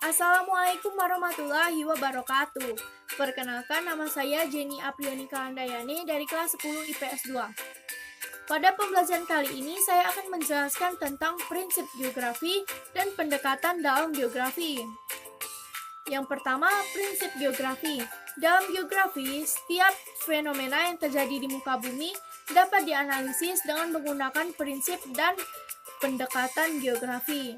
Assalamualaikum warahmatullahi wabarakatuh. Perkenalkan, nama saya Jenny Apriani Kalandayani dari kelas 10 IPS 2. Pada pembelajaran kali ini saya akan menjelaskan tentang prinsip geografi dan pendekatan dalam geografi. Yang pertama, prinsip geografi. Dalam geografi, setiap fenomena yang terjadi di muka bumi dapat dianalisis dengan menggunakan prinsip dan pendekatan geografi.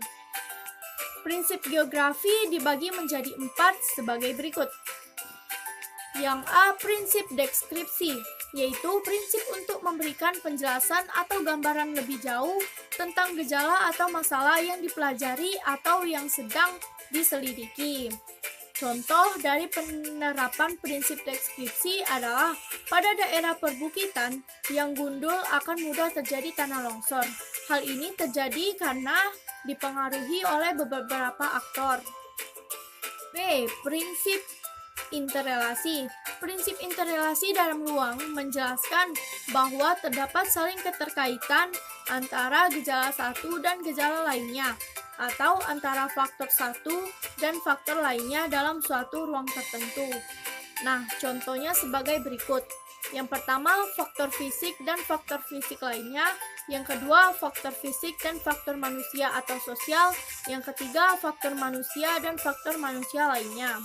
Prinsip geografi dibagi menjadi 4 sebagai berikut. Yang A, prinsip deskripsi, yaitu prinsip untuk memberikan penjelasan atau gambaran lebih jauh tentang gejala atau masalah yang dipelajari atau yang sedang diselidiki. Contoh dari penerapan prinsip deskripsi adalah pada daerah perbukitan yang gundul akan mudah terjadi tanah longsor. Hal ini terjadi karena dipengaruhi oleh beberapa aktor. B. Prinsip interrelasi. Prinsip interrelasi dalam ruang menjelaskan bahwa terdapat saling keterkaitan antara gejala satu dan gejala lainnya, atau antara faktor satu dan faktor lainnya dalam suatu ruang tertentu. Nah, contohnya sebagai berikut. Yang pertama, faktor fisik dan faktor fisik lainnya. Yang kedua, faktor fisik dan faktor manusia atau sosial. Yang ketiga, faktor manusia dan faktor manusia lainnya.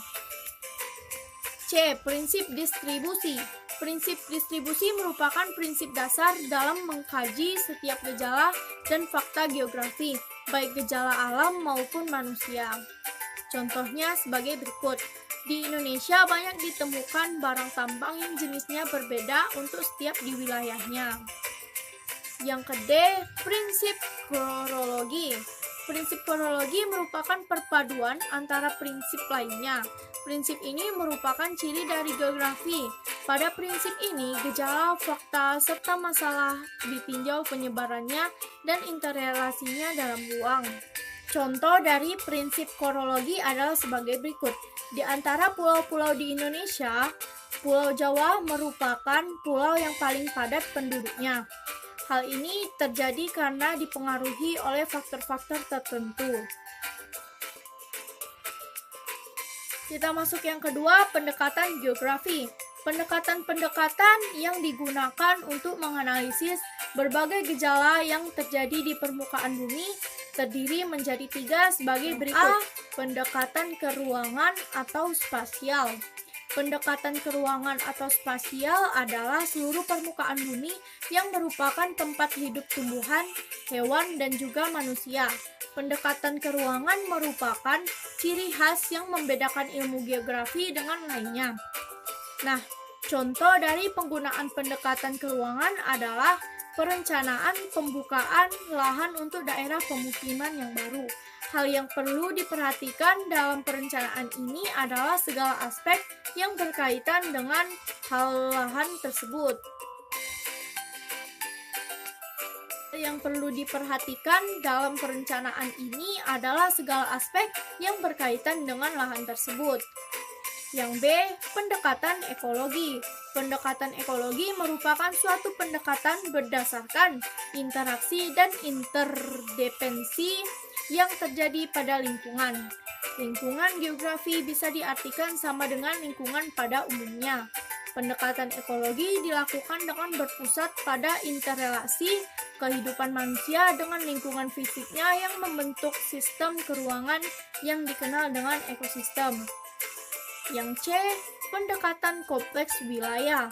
C. Prinsip distribusi. Prinsip distribusi merupakan prinsip dasar dalam mengkaji setiap gejala dan fakta geografi, baik gejala alam maupun manusia. Contohnya sebagai berikut. Di Indonesia banyak ditemukan barang tambang yang jenisnya berbeda untuk setiap di wilayahnya. Yang kedua, prinsip kronologi. Prinsip kronologi merupakan perpaduan antara prinsip lainnya. Prinsip ini merupakan ciri dari geografi. Pada prinsip ini, gejala, fakta, serta masalah ditinjau penyebarannya dan interrelasinya dalam ruang. Contoh dari prinsip kronologi adalah sebagai berikut. Di antara pulau-pulau di Indonesia, Pulau Jawa merupakan pulau yang paling padat penduduknya. Hal ini terjadi karena dipengaruhi oleh faktor-faktor tertentu. Kita masuk yang kedua, pendekatan geografi. Pendekatan-pendekatan yang digunakan untuk menganalisis berbagai gejala yang terjadi di permukaan bumi terdiri menjadi 3 sebagai berikut. A. Pendekatan keruangan atau spasial. Pendekatan keruangan atau spasial adalah seluruh permukaan bumi yang merupakan tempat hidup tumbuhan, hewan, dan juga manusia. Pendekatan keruangan merupakan ciri khas yang membedakan ilmu geografi dengan lainnya. Nah, contoh dari penggunaan pendekatan keruangan adalah perencanaan pembukaan lahan untuk daerah pemukiman yang baru. Hal yang perlu diperhatikan dalam perencanaan ini adalah segala aspek yang berkaitan dengan hal lahan tersebut. Yang perlu diperhatikan dalam perencanaan ini adalah segala aspek yang berkaitan dengan lahan tersebut. Yang B, pendekatan ekologi. Pendekatan ekologi merupakan suatu pendekatan berdasarkan interaksi dan interdependensi yang terjadi pada lingkungan. Lingkungan geografi bisa diartikan sama dengan lingkungan pada umumnya. Pendekatan ekologi dilakukan dengan berpusat pada interrelasi kehidupan manusia dengan lingkungan fisiknya yang membentuk sistem keruangan yang dikenal dengan ekosistem. Yang C, pendekatan kompleks wilayah.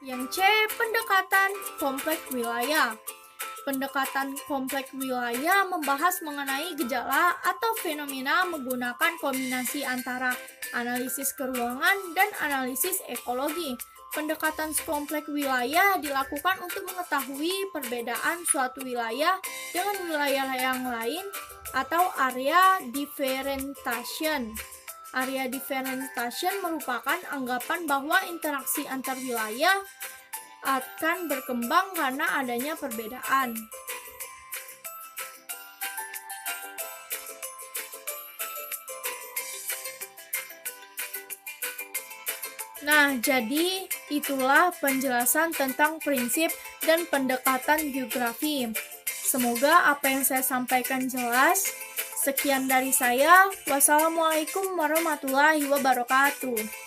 Yang C, pendekatan kompleks wilayah. Pendekatan kompleks wilayah membahas mengenai gejala atau fenomena menggunakan kombinasi antara analisis keruangan dan analisis ekologi. Pendekatan kompleks wilayah dilakukan untuk mengetahui perbedaan suatu wilayah dengan wilayah yang lain atau area differentiation. Area differentiation merupakan anggapan bahwa interaksi antar wilayah akan berkembang karena adanya perbedaan. Nah, jadi itulah penjelasan tentang prinsip dan pendekatan geografi. Semoga apa yang saya sampaikan jelas. Sekian dari saya. Wassalamualaikum warahmatullahi wabarakatuh.